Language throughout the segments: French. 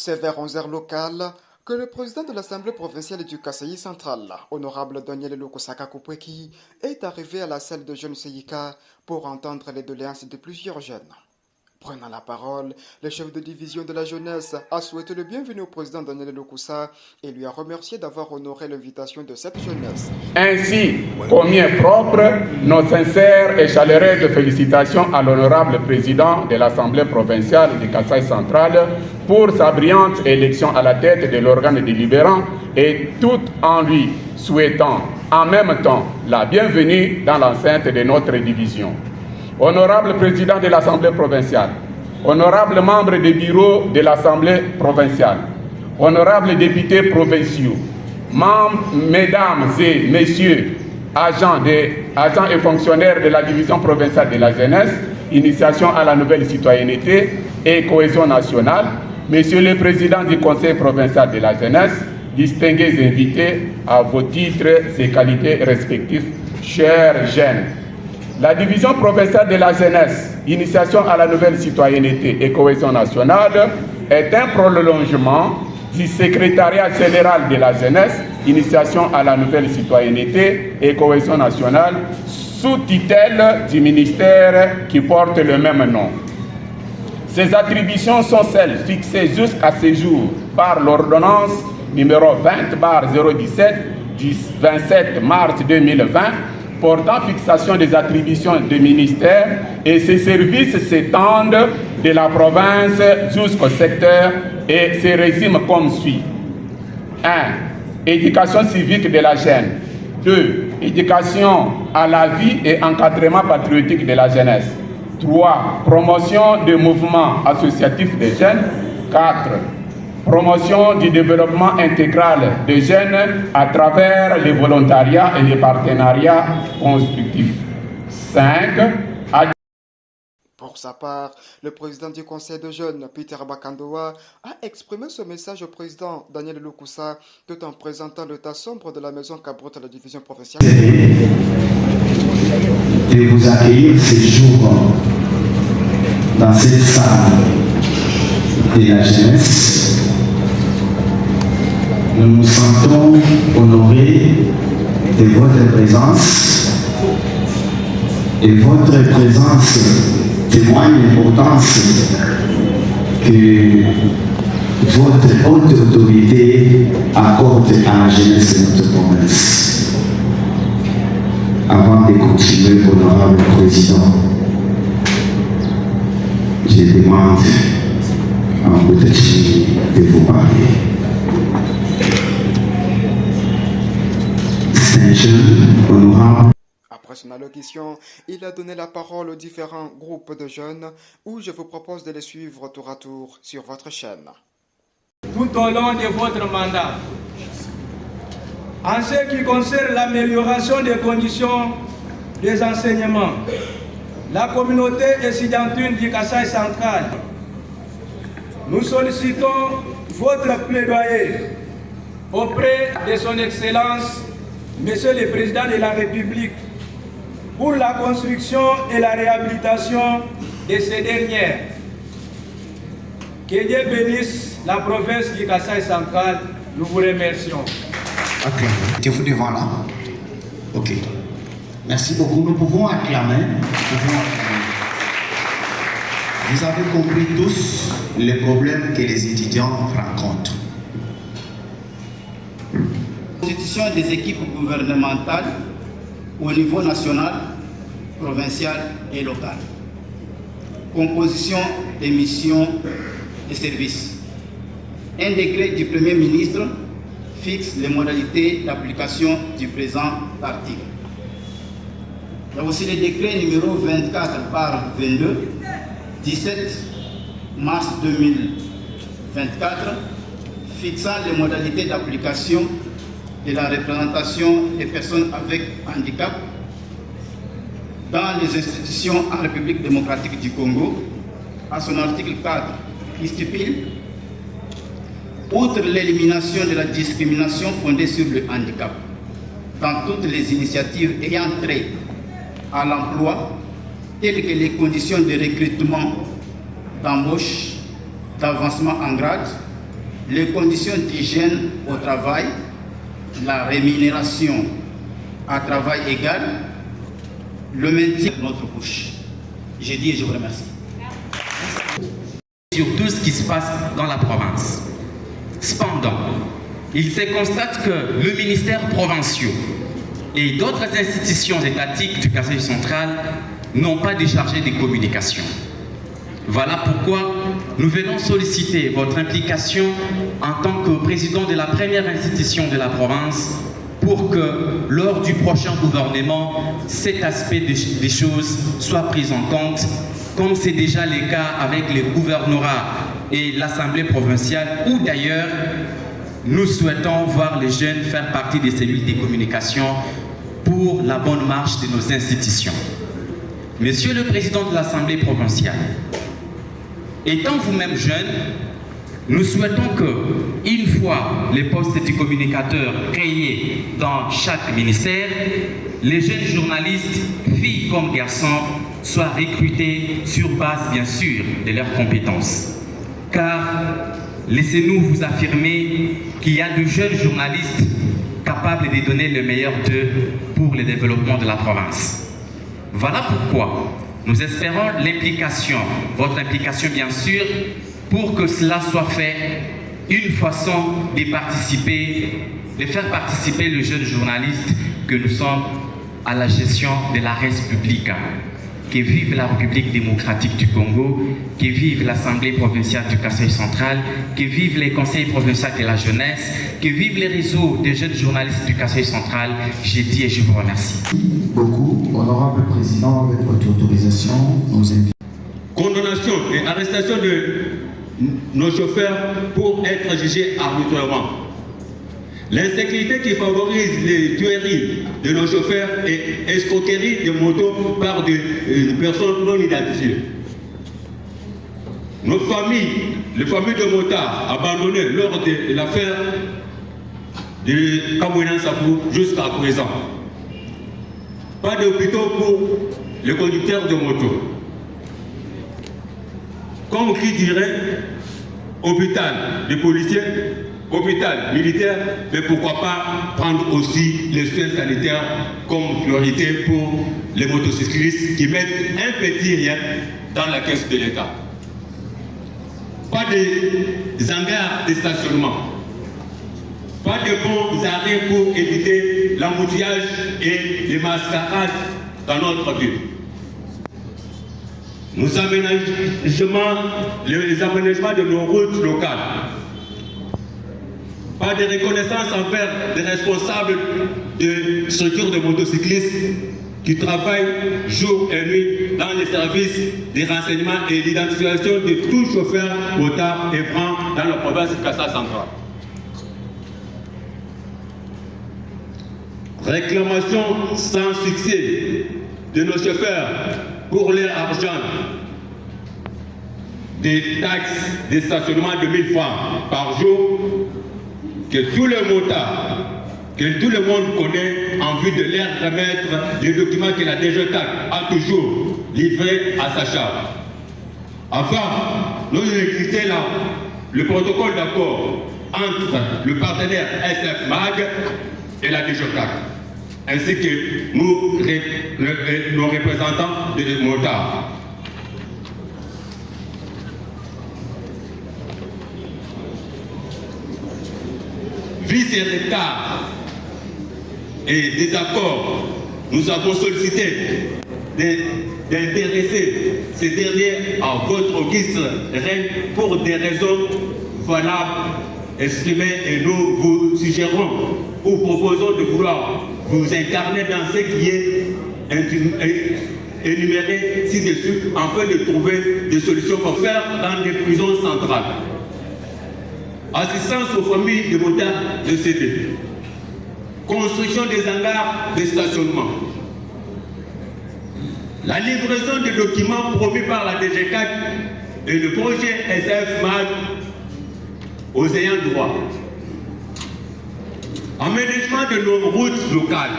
C'est vers 11h locales que le président de l'Assemblée provinciale du Kasaï central, honorable Daniel Lokosaka Koupweki, est arrivé à la salle de jeunes CIK pour entendre les doléances de plusieurs jeunes. Prenant la parole, le chef de division de la jeunesse a souhaité le bienvenu au président Daniel Lokusa et lui a remercié d'avoir honoré l'invitation de cette jeunesse. Ainsi, combien propre, nos sincères et chaleureuses félicitations à l'honorable président de l'Assemblée provinciale du Kasaï central pour sa brillante élection à la tête de l'organe délibérant et tout en lui souhaitant en même temps la bienvenue dans l'enceinte de notre division. Honorable président de l'Assemblée provinciale, honorable membre du bureau de l'Assemblée provinciale, honorables députés provinciaux, mesdames et messieurs, agents et fonctionnaires de la division provinciale de la jeunesse, initiation à la nouvelle citoyenneté et cohésion nationale, monsieur le président du conseil provincial de la jeunesse, distingués invités à vos titres et qualités respectifs, chers jeunes. La division provinciale de la jeunesse, initiation à la nouvelle citoyenneté et cohésion nationale, est un prolongement du secrétariat général de la jeunesse, initiation à la nouvelle citoyenneté et cohésion nationale, sous tutelle du ministère qui porte le même nom. Ces attributions sont celles fixées jusqu'à ce jour par l'ordonnance numéro 20/017 du 27 mars 2020 portant fixation des attributions du ministère, et ces services s'étendent de la province jusqu'au secteur et se résument comme suit. 1. Éducation civique de la jeune. 2. Éducation à la vie et encadrement patriotique de la jeunesse. 3. Promotion des mouvements associatifs des jeunes. 4. Promotion du développement intégral des jeunes à travers les volontariats et les partenariats constructifs. 5. Pour sa part, le président du conseil de jeunes, Peter Bakandoa, a exprimé ce message au président Daniel Lokusa tout en présentant l'état sombre de la maison Cabrotte à la division provinciale. De vous accueillir ce jour dans cette salle de la jeunesse. Nous nous sentons honorés de votre présence et votre présence témoigne l'importance que votre haute autorité accorde à la jeunesse de notre province. Avant de continuer, honorable président, je demande à votre de vous parler. Après son allocution, il a donné la parole aux différents groupes de jeunes où je vous propose de les suivre tour à tour sur votre chaîne. Tout au long de votre mandat, en ce qui concerne l'amélioration des conditions des enseignements, la communauté étudiantine du Kasaï central, nous sollicitons votre plaidoyer auprès de son Excellence, Monsieur le Président de la République, pour la construction et la réhabilitation de ces dernières. Que Dieu bénisse la province du Kasaï central. Nous vous remercions. Ok. Êtes-vous devant là? Ok. Merci beaucoup. Nous pouvons acclamer. Vous avez compris tous les problèmes que les étudiants rencontrent. Constitution des équipes gouvernementales au niveau national, provincial et local. Composition des missions et services. Un décret du Premier ministre fixe les modalités d'application du présent article. Il y a aussi le décret numéro 24/22, 17 mars 2024, fixant les modalités d'application de la représentation des personnes avec handicap dans les institutions en République démocratique du Congo, à son article 4, qui stipule, outre l'élimination de la discrimination fondée sur le handicap, dans toutes les initiatives ayant trait à l'emploi, telles que les conditions de recrutement, d'embauche, d'avancement en grade, les conditions d'hygiène au travail, la rémunération à travail égal, le maintien de notre couche. J'ai dit et je vous remercie. Sur tout ce qui se passe dans la province. Cependant, il se constate que le ministère provincial et d'autres institutions étatiques du Kasaï central n'ont pas déchargé des communications. Voilà pourquoi nous venons solliciter votre implication en tant que président de la première institution de la province pour que, lors du prochain gouvernement, cet aspect des choses soit pris en compte, comme c'est déjà le cas avec les gouvernorats et l'Assemblée provinciale, où d'ailleurs, nous souhaitons voir les jeunes faire partie des cellules de communication pour la bonne marche de nos institutions. Monsieur le Président de l'Assemblée provinciale, étant vous-même jeune, nous souhaitons que, une fois les postes de communicateurs créés dans chaque ministère, les jeunes journalistes, filles comme garçons, soient recrutés sur base, bien sûr, de leurs compétences. Car, laissez-nous vous affirmer qu'il y a de jeunes journalistes capables de donner le meilleur d'eux pour le développement de la province. Voilà pourquoi nous espérons l'implication, votre implication bien sûr, pour que cela soit fait, une façon de faire participer les jeunes journalistes que nous sommes à la gestion de la République. Que vive la République démocratique du Congo, que vive l'Assemblée provinciale du Kasaï central, que vive les conseils provinciaux de la jeunesse, que vive les réseaux des jeunes journalistes du Kasaï central. J'ai dit et je vous remercie. Beaucoup, honorable président, avec votre autorisation, nous invitons. Condamnation et arrestation de nos chauffeurs pour être jugés arbitrairement. L'insécurité qui favorise les tueries de nos chauffeurs et escroqueries de motos par des personnes non identifiées. Nos familles, les familles de motards abandonnées lors de l'affaire de Kamouina Sapou jusqu'à présent. Pas d'hôpitaux pour les conducteurs de motos. Comme qui dirait, hôpital des policiers, hôpital militaire, mais pourquoi pas prendre aussi les soins sanitaires comme priorité pour les motocyclistes qui mettent un petit rien dans la caisse de l'État. Pas des hangars de stationnement, pas de bons arrêts pour éviter l'embouteillage et les mascarades dans notre ville. Les aménagements de nos routes locales. Pas de reconnaissance envers les responsables de structures de motocyclistes qui travaillent jour et nuit dans les services de renseignement et d'identification de tout chauffeur, motard et franc dans la province de Kasaï central. Réclamation sans succès de nos chauffeurs pour leur argent des taxes de stationnement de 1000 francs par jour que tout le motards, que tout le monde connaît en vue de leur remettre les documents que la DGTAC a toujours livrés à sa charge. Enfin, nous existons là le protocole d'accord entre le partenaire SF MAG et la DGTAC, ainsi que nos représentants des motards. Vu ces retards et des accords, nous avons sollicité d'intéresser ces derniers à votre guise pour des raisons valables exprimées et nous vous suggérons ou proposons de vouloir vous incarner dans ce qui est énuméré ci-dessus afin de trouver des solutions pour faire dans des prisons centrales. Assistance aux familles de motards décédés. Construction des hangars de stationnement. La livraison des documents promis par la DG4 et le projet SF-MAG aux ayants droit. Aménagement de nos routes locales.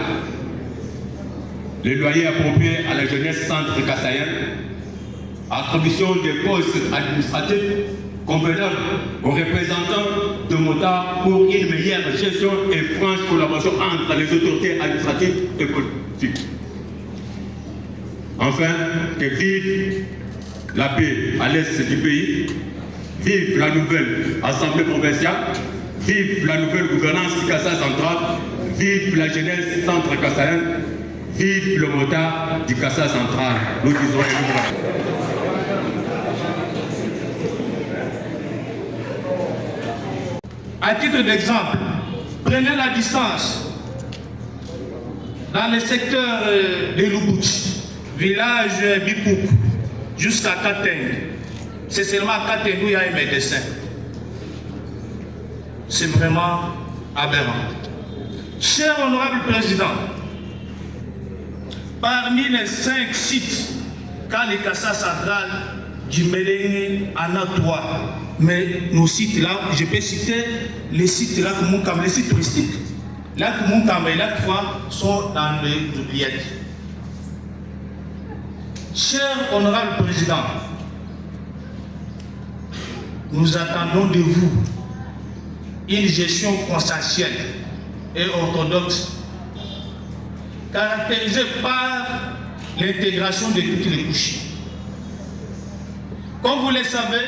Les loyers appropriés à la jeunesse centre kassaïenne. Attribution des postes administratifs compétent aux représentants de Mota pour une meilleure gestion et franche collaboration entre les autorités administratives et politiques. Enfin, que vive la paix à l'est du pays, vive la nouvelle Assemblée provinciale, vive la nouvelle gouvernance du Kassai central, vive la jeunesse centre-kassaïenne, vive le Mota du Kassai central. Nous disons À titre d'exemple, prenez la distance dans le secteur de Lubouchi, village Bikouk, jusqu'à Kateng. C'est seulement à Kateng où il y a un médecin. C'est vraiment aberrant. Cher honorable président, parmi les 5 sites qu'a le Kassai central du Méléné en a 3. Mais nos sites là, je peux citer les sites là comme les sites touristiques. Là que mon et là fois sont dans les oubliettes. Cher honorable président, nous attendons de vous une gestion consensuelle et orthodoxe caractérisée par l'intégration de toutes les couches. Comme vous le savez,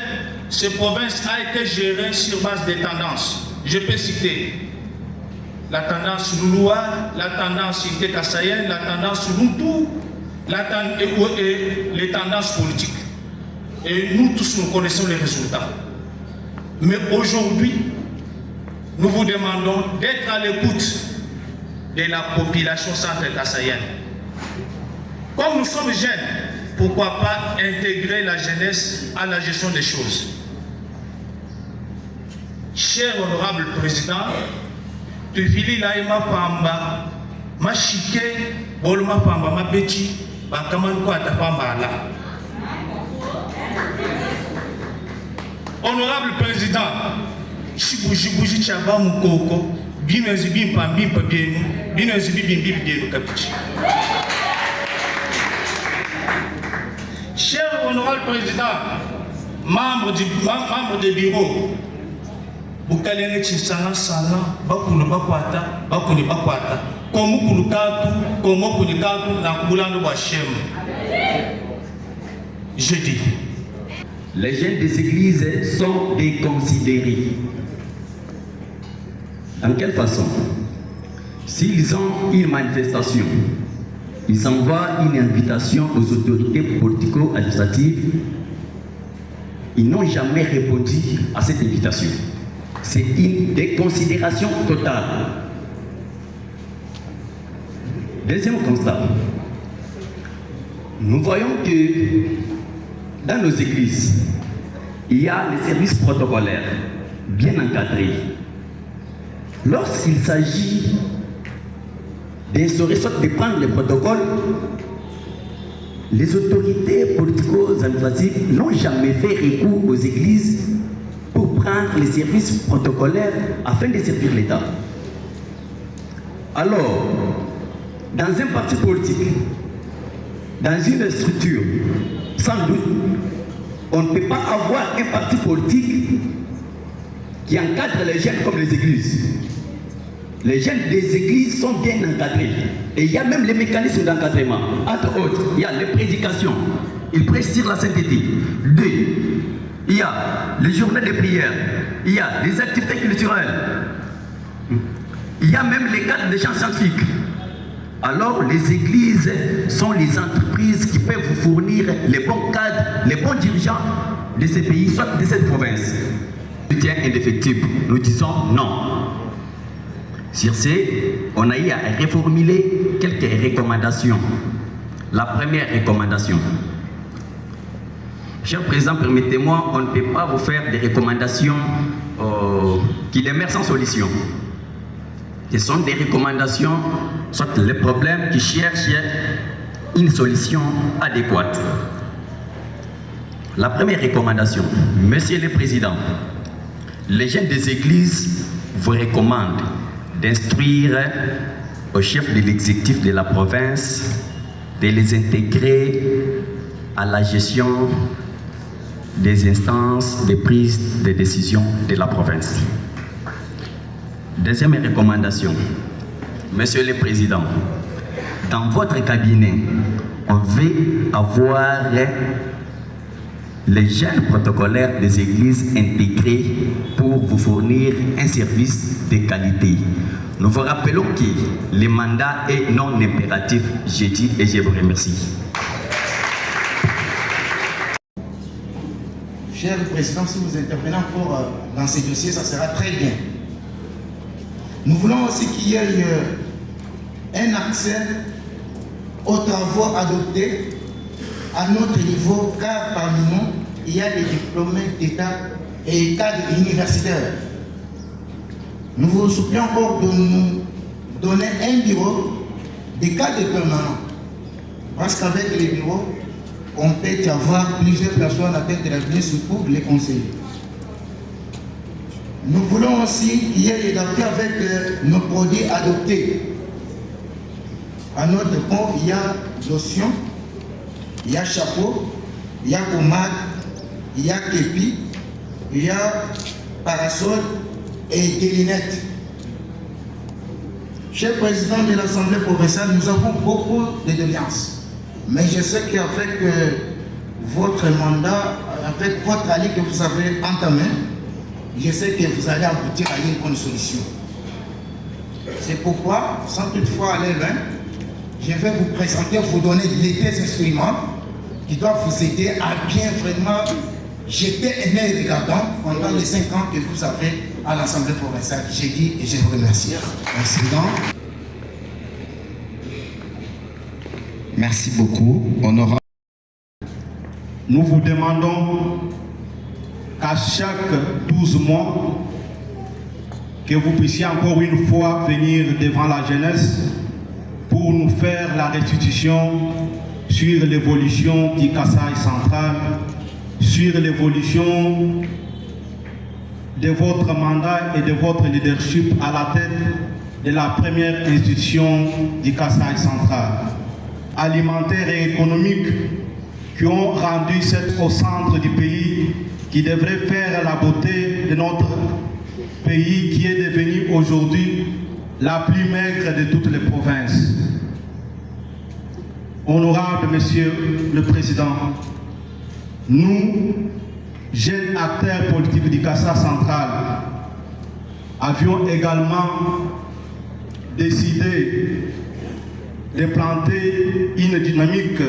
cette province a été gérée sur base des tendances. Je peux citer la tendance Louloua, la tendance Inté Kassaïenne, la tendance Luntou, et les tendances politiques. Et nous tous, nous connaissons les résultats. Mais aujourd'hui, nous vous demandons d'être à l'écoute de la population centre-kassaïenne. Comme nous sommes jeunes, pourquoi pas intégrer la jeunesse à la gestion des choses. Cher honorable président, tu vili la ma pamba, ma chique, bolma pamba, ma beti, ba kaman ko ata pamba la. Honorable président, chibuji chaba mukoko, binezi bimpa bimpa bienu, binezi bimbi bienu kapichi. Cher honorable président, membre du bureau, Bukalene Chisana Sana, Bakuna Bakwata, Bakuni Bakwata, Komukulukatu, Komokulikatu, Nakulano Bachem. Je dis. Les jeunes des églises sont déconsidérés. Dans quelle façon? S'ils ont une manifestation, ils envoient une invitation aux autorités politico-administratives. Ils n'ont jamais répondu à cette invitation. C'est une déconsidération totale. Deuxième constat. Nous voyons que dans nos églises, il y a les services protocolaires bien encadrés. Lorsqu'il s'agit d'instaurer, soit de prendre les protocoles, les autorités politico-administratives n'ont jamais fait recours aux églises pour prendre les services protocolaires afin de servir l'État. Alors, dans un parti politique, dans une structure, sans doute, on ne peut pas avoir un parti politique qui encadre les jeunes comme les églises. Les jeunes des églises sont bien encadrés. Et il y a même les mécanismes d'encadrement. Entre autres, il y a les prédications. Ils prêchent sur la sainteté. 2. Il y a les journées de prière. Il y a les activités culturelles. Il y a même les cadres de chants scientifiques. Alors, les églises sont les entreprises qui peuvent vous fournir les bons cadres, les bons dirigeants de ces pays, soit de cette province. Soutien indéfectible. Nous disons non. Sur ce, on a eu à reformuler quelques recommandations. La première recommandation. Cher Président, permettez-moi, on ne peut pas vous faire des recommandations qui demeurent sans solution. Ce sont des recommandations, soit les problèmes qui cherchent une solution adéquate. La première recommandation, Monsieur le Président, les jeunes des églises vous recommandent d'instruire au chef de l'exécutif de la province de les intégrer à la gestion des instances de prise de décision de la province. Deuxième recommandation, Monsieur le Président, dans votre cabinet, on veut avoir les jeunes protocolaires des églises intégrés pour vous fournir un service de qualité. Nous vous rappelons que le mandat est non impératif, j'ai dit, et je vous remercie. Cher Président, si vous intervenez encore dans ces dossiers, ça sera très bien. Nous voulons aussi qu'il y ait un accès aux travaux adoptés à notre niveau, car parmi nous, il y a des diplômés d'État et cadres universitaires. Nous vous supplions encore de nous donner un bureau de cadres permanents. Parce qu'avec les bureaux, on peut y avoir plusieurs personnes à tête de la vie pour les conseiller. Nous voulons aussi qu'il y ait des appui avec nos produits adoptés. À notre pont, il y a lotion, il y a chapeau, il y a pommade, il y a képi, il y a parasol et des lunettes. Cher Président de l'Assemblée provinciale, nous avons beaucoup de doléances. Mais je sais qu'avec votre mandat, avec votre allié que vous avez entamé, je sais que vous allez aboutir à une bonne solution. C'est pourquoi, sans toutefois aller loin, je vais vous présenter, vous donner des instruments qui doivent vous aider à bien vraiment jeter un œil regardant pendant les 5 ans que vous avez à l'Assemblée provinciale. J'ai dit et je vous remercie. Merci. Merci beaucoup, honorable. Nous vous demandons qu'à chaque 12 mois, que vous puissiez encore une fois venir devant la jeunesse pour nous faire la restitution sur l'évolution du Kasaï central, sur l'évolution de votre mandat et de votre leadership à la tête de la première institution du Kasaï central, alimentaire et économique, qui ont rendu cette au centre du pays, qui devrait faire la beauté de notre pays qui est devenu aujourd'hui la plus maigre de toutes les provinces. Honorable Monsieur le Président, nous, jeunes acteurs politiques du Kasaï central, avions également décidé de planter une dynamique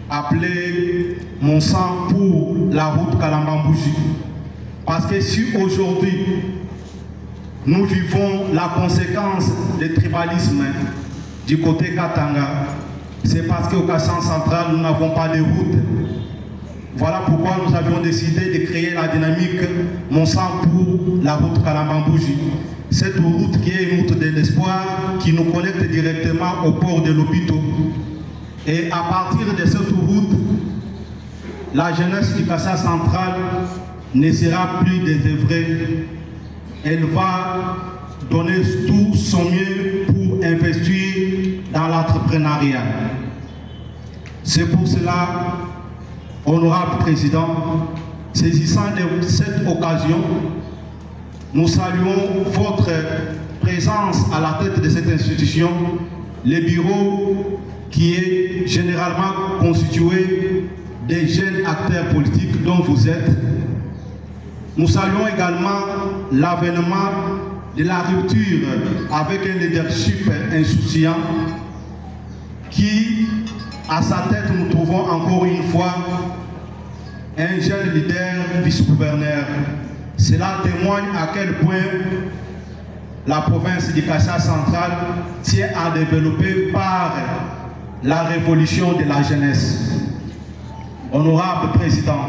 appelée Mon sang pour la route Kalambambouji. Parce que si aujourd'hui nous vivons la conséquence du tribalisme du côté Katanga, c'est parce qu'au Kasaï central nous n'avons pas de route. Voilà pourquoi nous avions décidé de créer la dynamique Mon sang pour la route Kalambambouji. Cette route qui est une route de l'espoir qui nous connecte directement au port de l'Obito. Et à partir de cette route, la jeunesse du Kasaï central ne sera plus désœuvrée. Elle va donner tout son mieux pour investir dans l'entrepreneuriat. C'est pour cela, honorable Président, saisissant de cette occasion, nous saluons votre présence à la tête de cette institution, le bureau qui est généralement constitué des jeunes acteurs politiques dont vous êtes. Nous saluons également l'avènement de la rupture avec un leadership insouciant qui, à sa tête, nous trouvons encore une fois un jeune leader vice-gouverneur. Cela témoigne à quel point la province du Kasaï central tient à développer par la révolution de la jeunesse. Honorable Président,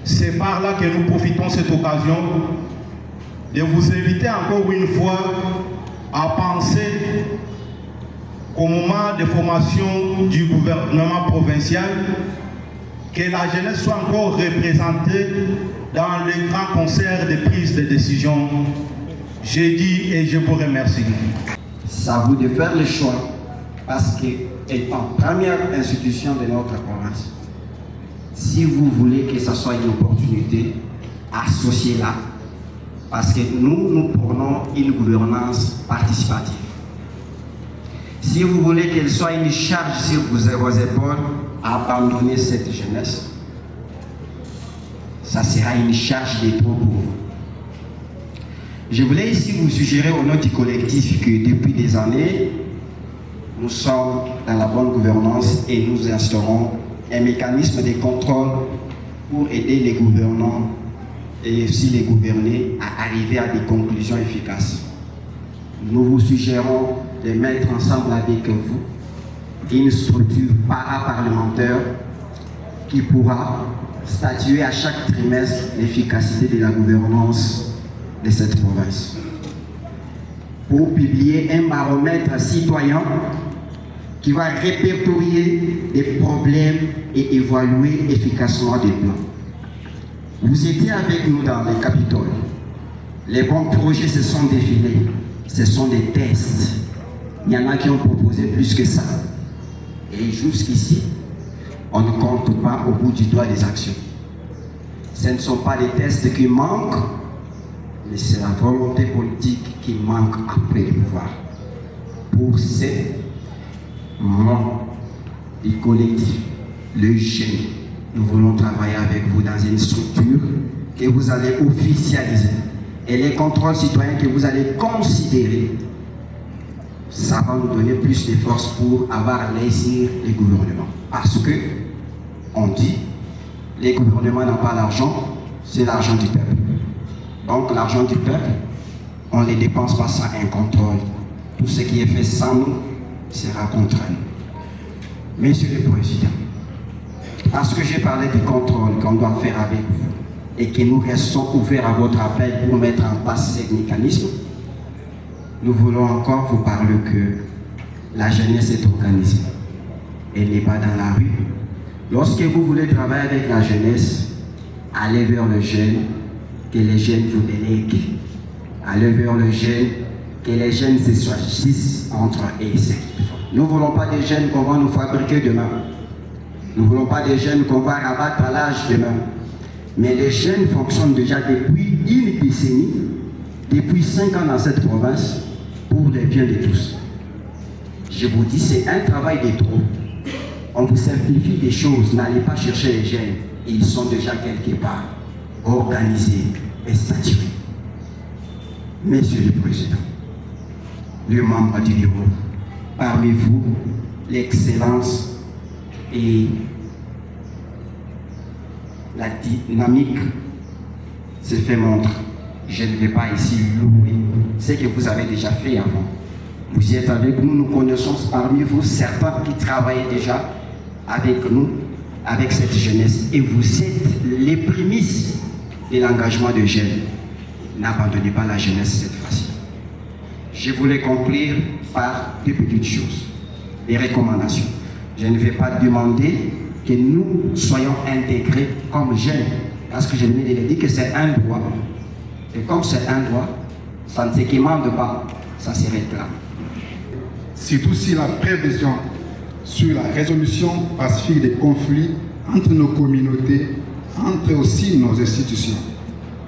c'est par là que nous profitons de cette occasion de vous inviter encore une fois à penser qu'au moment de formation du gouvernement provincial, que la jeunesse soit encore représentée dans les grands concerts de prise de décision. J'ai dit et je vous remercie. C'est à vous de faire le choix parce que, étant première institution de notre province, si vous voulez que ce soit une opportunité, associez-la. Parce que nous prenons une gouvernance participative. Si vous voulez qu'elle soit une charge sur vos épaules, abandonnez cette jeunesse. Ça sera une charge de trop pour vous. Je voulais ici vous suggérer au nom du collectif que depuis des années, nous sommes dans la bonne gouvernance et nous instaurons un mécanisme de contrôle pour aider les gouvernants et aussi les gouvernés à arriver à des conclusions efficaces. Nous vous suggérons de mettre ensemble avec vous une structure paraparlementaire qui pourra statuer à chaque trimestre l'efficacité de la gouvernance de cette province. Pour publier un baromètre citoyen qui va répertorier les problèmes et évaluer efficacement des plans. Vous étiez avec nous dans les Capitoles. Les bons projets se sont défilés. Ce sont des tests. Il y en a qui ont proposé plus que ça. Et jusqu'ici, on ne compte pas au bout du doigt des actions. Ce ne sont pas des tests qui manquent, mais c'est la volonté politique qui manque après le pouvoir. Pour ces membres du collectif, le jeune, nous voulons travailler avec vous dans une structure que vous allez officialiser. Et les contrôles citoyens que vous allez considérer, ça va nous donner plus de force pour avoir laissé les gouvernements. Parce que, on dit, les gouvernements n'ont pas l'argent, c'est l'argent du peuple. Donc l'argent du peuple, on ne les dépense pas sans un contrôle. Tout ce qui est fait sans nous sera contre nous. Monsieur le Président, parce que j'ai parlé du contrôle qu'on doit faire avec vous et que nous restons ouverts à votre appel pour mettre en place ces mécanismes, nous voulons encore vous parler que la jeunesse est organisée. Elle n'est pas dans la rue. Lorsque vous voulez travailler avec la jeunesse, allez vers le jeune, que les jeunes vous délèguent. Allez vers le jeune, que les jeunes se choisissent entre eux et ce qu'il faut. Nous ne voulons pas des jeunes qu'on va nous fabriquer demain. Nous ne voulons pas des jeunes qu'on va rabattre à l'âge demain. Mais les jeunes fonctionnent déjà depuis une décennie, depuis 5 ans dans cette province, pour le bien de tous. Je vous dis, c'est un travail de trop. On vous simplifie des choses, n'allez pas chercher les jeunes. Ils sont déjà quelque part organisés et statués. Monsieur le Président, le membre du bureau, parmi vous, l'excellence et la dynamique se fait montre. Je ne vais pas ici louer ce que vous avez déjà fait avant. Vous y êtes avec nous, nous connaissons parmi vous certains qui travaillent déjà avec nous, avec cette jeunesse, et vous êtes les prémices de l'engagement de jeunes. N'abandonnez pas la jeunesse cette fois-ci. Je voulais conclure par deux petites choses, des recommandations. Je ne vais pas demander que nous soyons intégrés comme jeunes, parce que je me dis que c'est un droit. Et comme c'est un droit, ça ne se commande pas, ça se réclame. Surtout si la prévision sur la résolution pacifique des conflits entre nos communautés, entre aussi nos institutions.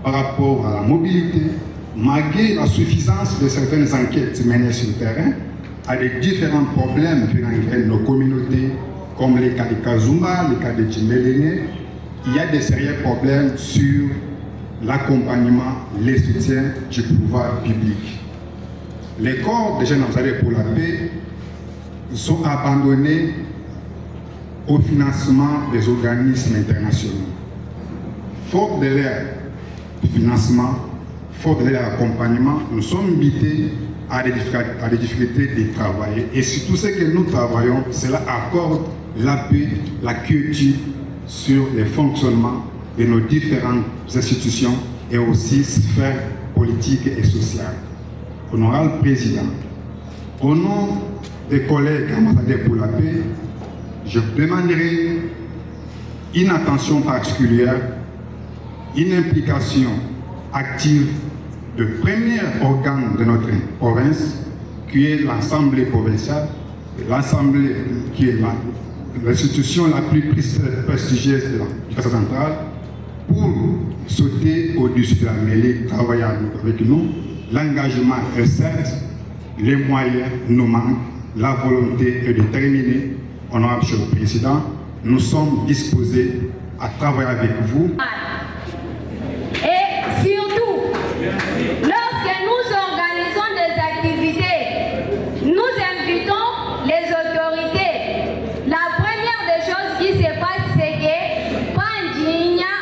Par rapport à la mobilité, malgré la suffisance de certaines enquêtes menées sur le terrain, à des différents problèmes qui engrènent nos communautés, comme les cas de Kazumba, les cas de Djiméléné, il y a des sérieux problèmes sur l'accompagnement, les soutiens du pouvoir public. Les corps des jeunes ambassadeurs pour la paix sont abandonnés au financement des organismes internationaux. Faute de leur financement, faute de leur accompagnement, nous sommes invités à des difficultés de travailler. Et surtout ce que nous travaillons, cela accorde la paix, la quiétude sur le fonctionnement de nos différentes institutions et aussi sphères politiques et sociales. Honorable Président, au nom des collègues ambassadeurs pour la paix, je demanderai une attention particulière, une implication active du premier organe de notre province, qui est l'Assemblée provinciale, l'Assemblée qui est l'institution la plus prestigieuse de la Kassai centrale, pour sauter au-dessus de la mêlée, travailler avec nous. L'engagement est certes, les moyens nous manquent, la volonté est déterminée. Honorable Monsieur le Président, nous sommes disposés à travailler avec vous. Et surtout, lorsque nous organisons des activités, nous invitons les autorités. La première des choses qui se passe, c'est que Pandinia,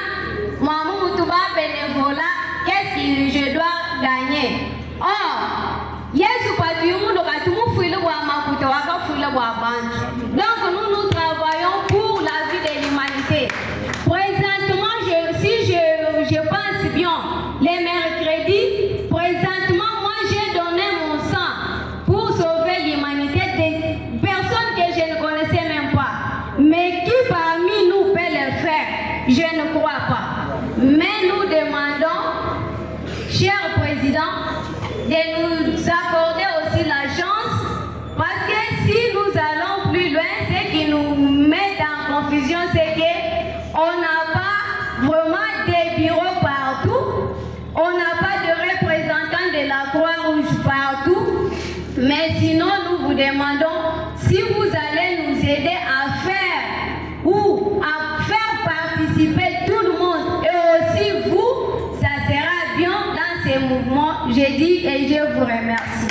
Mamou Touba bénévolat, qu'est-ce que je dois gagner? Or, Yesu Patiumu, Lokatumu Fouile Wamakuta Waka Fouile Wabantu. Donc nous travaillons pour la vie de l'humanité. Présentement, si je pense bien, les mercredis, présentement, moi j'ai donné mon sang pour sauver l'humanité des personnes que je ne connaissais même pas. Mais qui parmi nous peut le faire? Je ne crois pas. Mais nous demandons, cher Président, de nous accorder aussi la chance, parce que si nous allons plus loin, ce qui nous met en confusion, c'est qu'on n'a pas vraiment des bureaux partout, on n'a pas de représentants de la Croix-Rouge partout, mais sinon nous vous demandons si vous allez nous aider à faire ou à faire participer tout le monde et aussi vous, ça sera bien dans ces mouvements. J'ai dit et je vous remercie.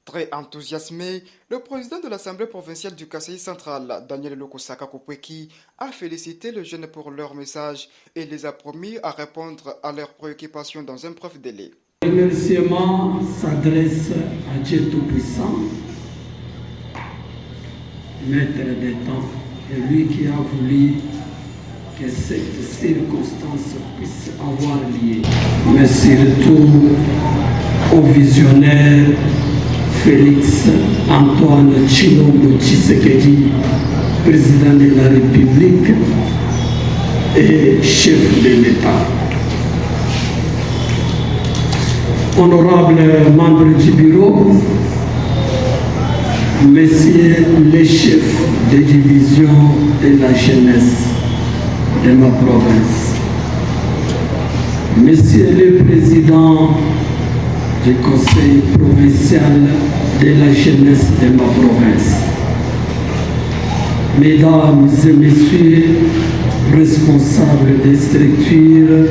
Très enthousiasmé, le président de l'Assemblée provinciale du Kasaï central, Daniel Lokosaka Kopweki, a félicité les jeunes pour leur message et les a promis à répondre à leurs préoccupations dans un bref délai. Le remerciement s'adresse à Dieu Tout-Puissant, Maître des temps, et lui qui a voulu que cette circonstance puisse avoir lieu. Mais surtout au visionnaire Félix Antoine Tshilombo Tshisekedi, président de la République et chef de l'État. Honorables membres du bureau, messieurs les chefs de division de la jeunesse de ma province, messieurs les présidents du conseil provincial de la jeunesse de ma province, mesdames et messieurs responsables des structures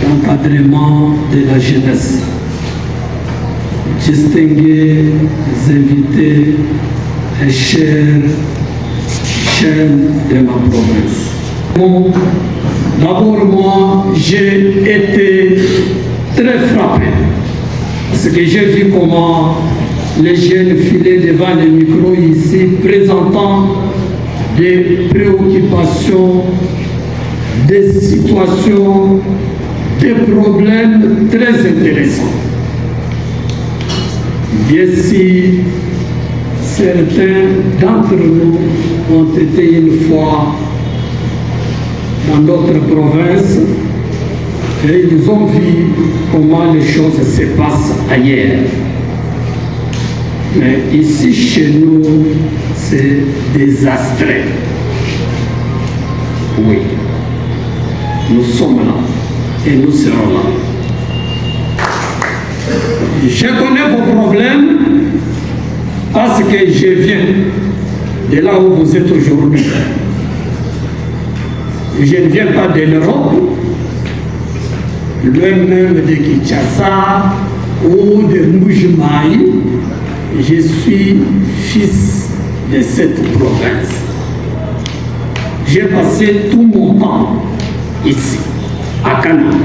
d'encadrement de la jeunesse, distingués invités et chers chaînes de ma province. Bon, d'abord, moi, j'ai été très frappé parce que j'ai vu comment les jeunes filaient devant les micros ici, présentant des préoccupations, des situations, des problèmes très intéressants. Bien si certains d'entre nous ont été une fois dans d'autres provinces et ils ont vu comment les choses se passent ailleurs. Mais ici, chez nous, c'est désastreux. Oui, nous sommes là et nous serons là. Je connais vos problèmes parce que je viens de là où vous êtes aujourd'hui. Je ne viens pas de l'Europe, loin même de Kinshasa ou de Mbujimaï. Je suis fils de cette province. J'ai passé tout mon temps ici, à Canada.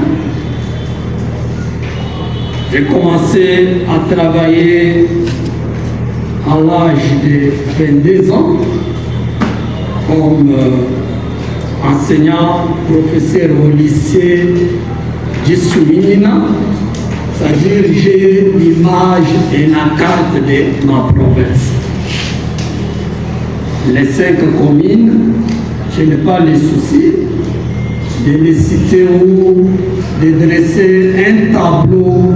J'ai commencé à travailler à l'âge de 22 ans comme enseignant, professeur au lycée du Souminina, c'est-à-dire j'ai l'image et la carte de ma province. Les 5 communes, je n'ai pas le souci de les citer ou de dresser un tableau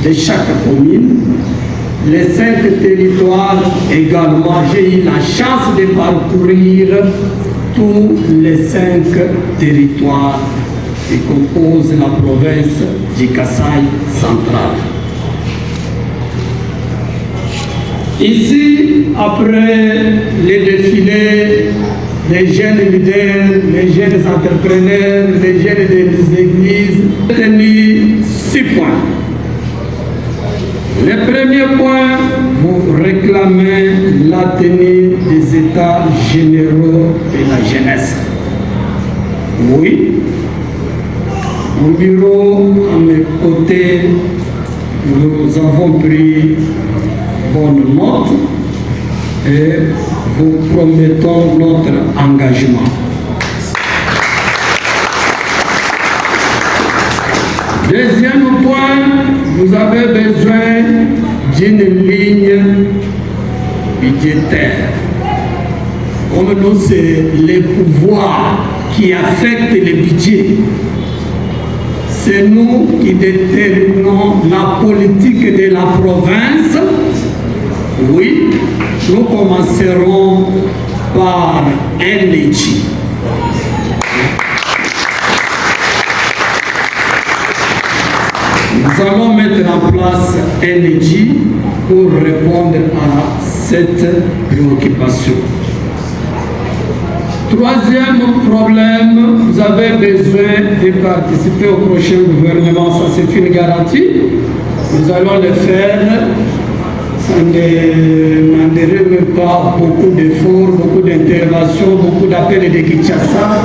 de chaque commune les 5 territoires également. J'ai eu la chance de parcourir tous les 5 territoires qui composent la province du Kasaï central. Ici, après les défilés, les jeunes leaders, les jeunes entrepreneurs, les jeunes des églises, j'ai tenu 6 points. Le premier point, vous réclamez la tenue des états généraux de la jeunesse. Oui, au bureau, à mes côtés, nous avons pris bonne note et vous promettons notre engagement. Deuxième point, vous avez besoin d'une ligne budgétaire. Comme nous, c'est les pouvoirs qui affectent le budget. C'est nous qui déterminons la politique de la province. Oui, nous commencerons par NG. Nous allons mettre en place NG pour répondre à cette préoccupation. Troisième problème, vous avez besoin de participer au prochain gouvernement, ça c'est une garantie. Nous allons le faire. Ça ne demanderait même pas beaucoup d'efforts, beaucoup d'interventions, beaucoup d'appels de Kinshasa,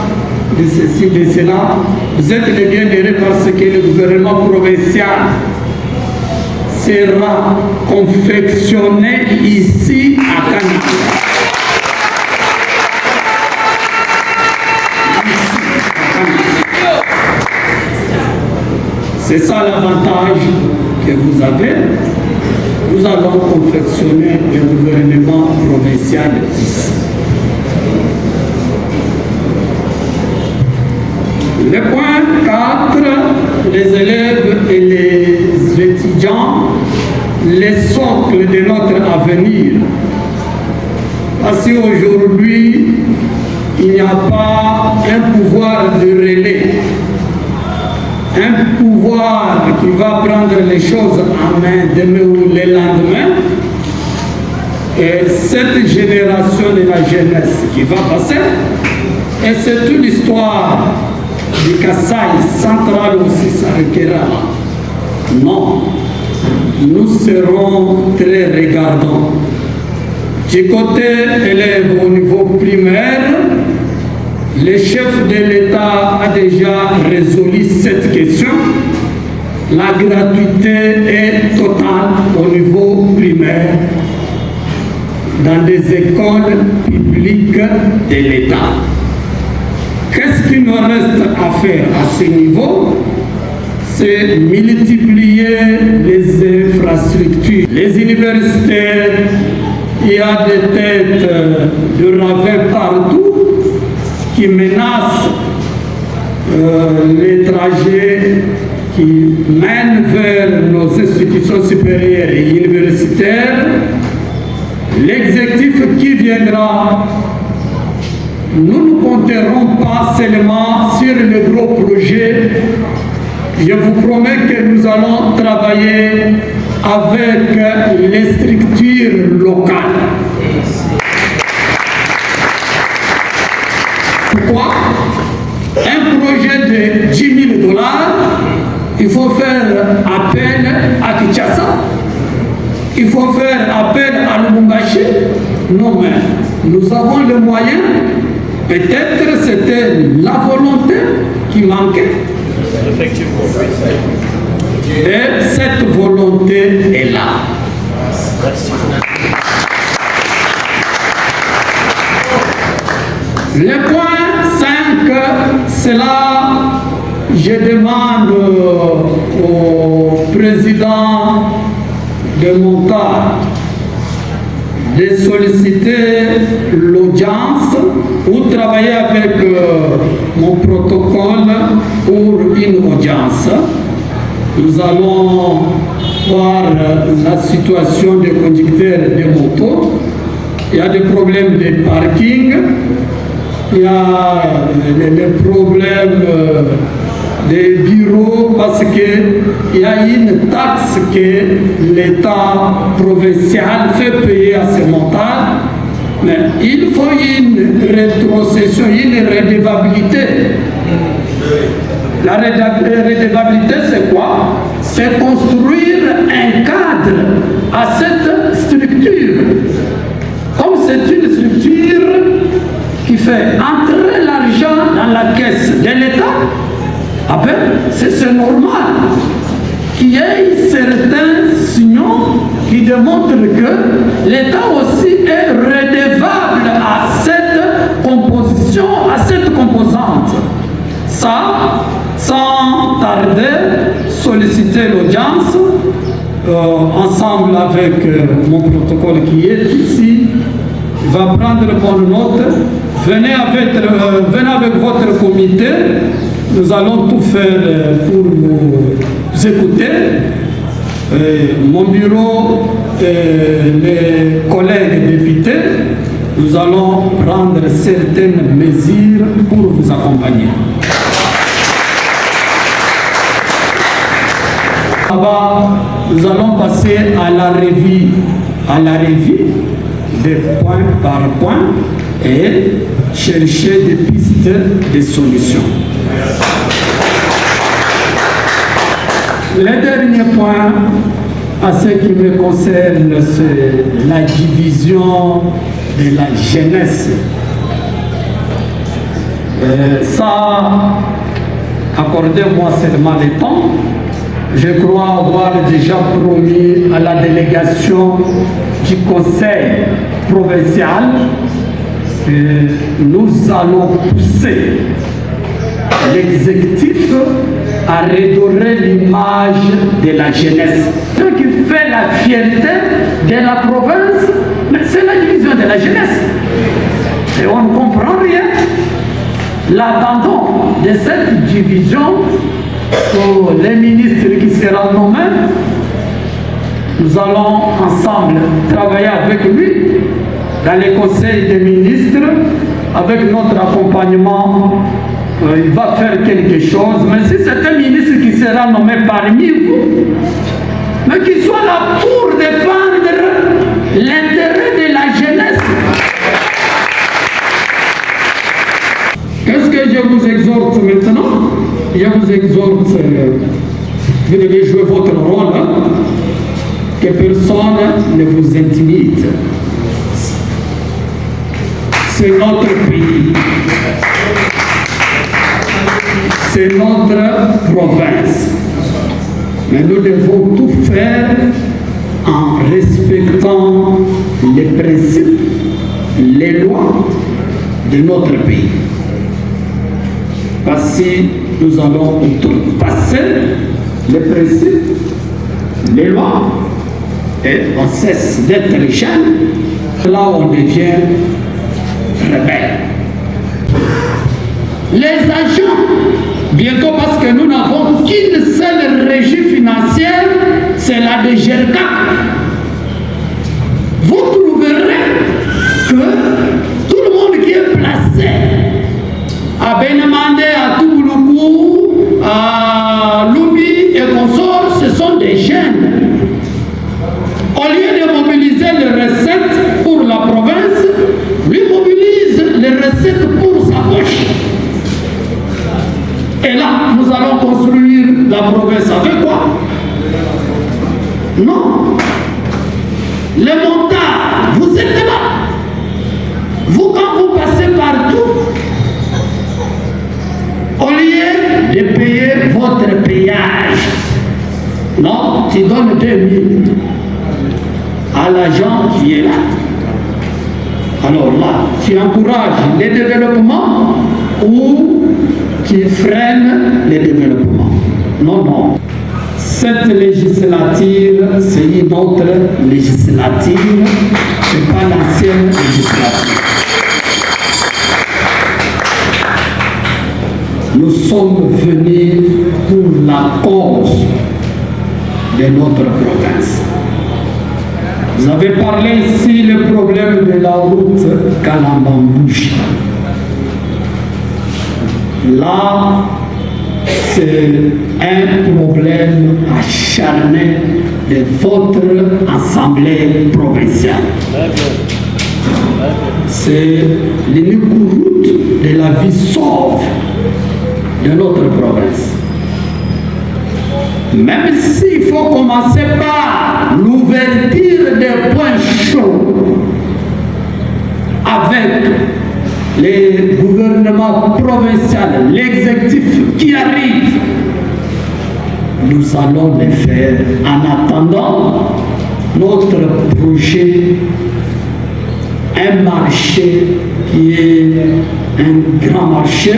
de ceci, de cela. Vous êtes les bienvenus parce que le gouvernement provincial sera confectionné ici à Kanaka. C'est ça l'avantage que vous avez. Nous allons confectionner le gouvernement provincial ici. Le point 4, les élèves et les étudiants, les socles de notre avenir. Parce qu'aujourd'hui, il n'y a pas un pouvoir de relais, un pouvoir qui va prendre les choses en main demain ou le lendemain. Et cette génération de la jeunesse qui va passer, et c'est une histoire du Kasaï central aussi s'arrêtera. Non, nous serons très regardants. Du côté élèves au niveau primaire, le chef de l'État a déjà résolu cette question. La gratuité est totale au niveau primaire dans des écoles publiques de l'État. Qu'est-ce qu'il nous reste à faire à ce niveau? C'est multiplier les infrastructures. Les universitaires, il y a des têtes de ravins partout qui menacent les trajets qui mènent vers nos institutions supérieures et universitaires. L'exécutif qui viendra, nous ne compterons pas seulement sur le gros projet. Je vous promets que nous allons travailler avec les structures locales. Pourquoi? Un projet de 10 000 $, il faut faire appel à Kinshasa, il faut faire appel à Lubumbashi. Non, mais nous avons les moyens. Peut-être c'était la volonté qui manquait. Effectivement. Et cette volonté est là. Le point 5, c'est là, je demande au président de Monta de solliciter l'audience ou travailler avec mon protocole pour une audience nous allons voir la situation des conducteurs de motos. Il y a des problèmes de parking, il y a des problèmes des bureaux parce qu'il y a une taxe que l'État provincial fait payer à ces motards. Mais il faut une rétrocession, une redevabilité. La redevabilité, c'est quoi? C'est construire un cadre à cette structure. Comme c'est une structure qui fait entrer l'argent dans la caisse de l'État, c'est normal qu'il y ait certains signaux qui démontrent que l'État aussi est redevable à cette composition, à cette composante. Ça, sans tarder, solliciter l'audience ensemble avec mon protocole qui est ici. Il va prendre bonne note. Venez avec votre comité. Nous allons tout faire pour vous écouter. Mon bureau et les collègues députés, nous allons prendre certaines mesures pour vous accompagner. Là-bas, nous allons passer à la revue des point par point et chercher des pistes de solutions. Le dernier point, à ce qui me concerne, c'est la division de la jeunesse. Ça, accordez-moi seulement le temps. Je crois avoir déjà promis à la délégation du conseil provincial que nous allons pousser l'exécutif à redorer l'image de la jeunesse. Ce qui fait la fierté de la province, c'est la division de la jeunesse. Et on ne comprend rien. L'abandon de cette division pour les ministres qui seront nommés, nous allons ensemble travailler avec lui dans les conseils des ministres, avec notre accompagnement. Il va faire quelque chose, mais si c'est un ministre qui sera nommé parmi vous, mais qu'il soit là pour défendre l'intérêt de la jeunesse. Qu'est-ce que je vous exhorte maintenant? Je vous exhorte, vous devez jouer votre rôle, hein? Que personne ne vous intimide. C'est notre pays. C'est notre province. Mais nous devons tout faire en respectant les principes, les lois de notre pays. Parce que nous allons passer les principes, les lois, et on cesse d'être jeune. Là, on devient rebelle. Les agents, bientôt parce que nous n'avons qu'une seule régie financière, c'est la de GERCAC. Vous trouverez que tout le monde qui est placé à Bénemandé, à Touloukou, à Loubi et consorts, ce sont des jeunes. Au lieu de mobiliser les recettes pour la province, lui mobilise les recettes pour sa poche. Et là, nous allons construire la province avec quoi? Non. Les montages, vous êtes là. Vous, quand vous passez partout, au lieu de payer votre péage, non, tu donnes 2000 à l'agent qui est là. Alors là, tu encourages le développement ou tu freines le développement. Non, non. Cette législature, c'est une autre législature, ce n'est pas l'ancienne législature. Nous sommes venus pour la cause de notre province. Vous avez parlé ici le problème de la route Kalambambouchi. Là, c'est un problème acharné de votre assemblée provinciale. C'est l'unique route de la vie sauve de notre province. Même s'il faut commencer par l'ouverture des points chauds avec les gouvernements provinciaux, l'exécutif qui arrive, nous allons le faire en attendant notre projet, un marché qui est un grand marché,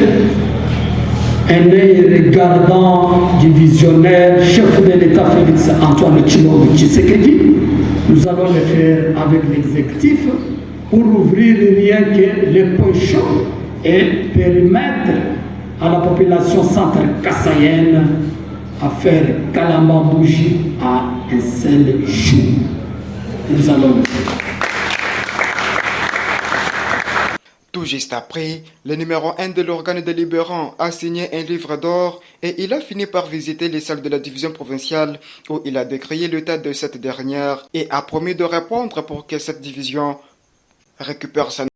un œil regardant du visionnaire, chef de l'État Félix Antoine Tshilombo Tshisekedi. Nous allons le faire avec l'exécutif pour ouvrir rien que les points chauds et permettre à la population centre-kassaïenne à faire Kalambambouchi à un seul jour. Nous allons le faire. Tout juste après, le numéro 1 de l'organe délibérant a signé un livre d'or et il a fini par visiter les salles de la division provinciale où il a décrié l'état de cette dernière et a promis de répondre pour que cette division récupère sa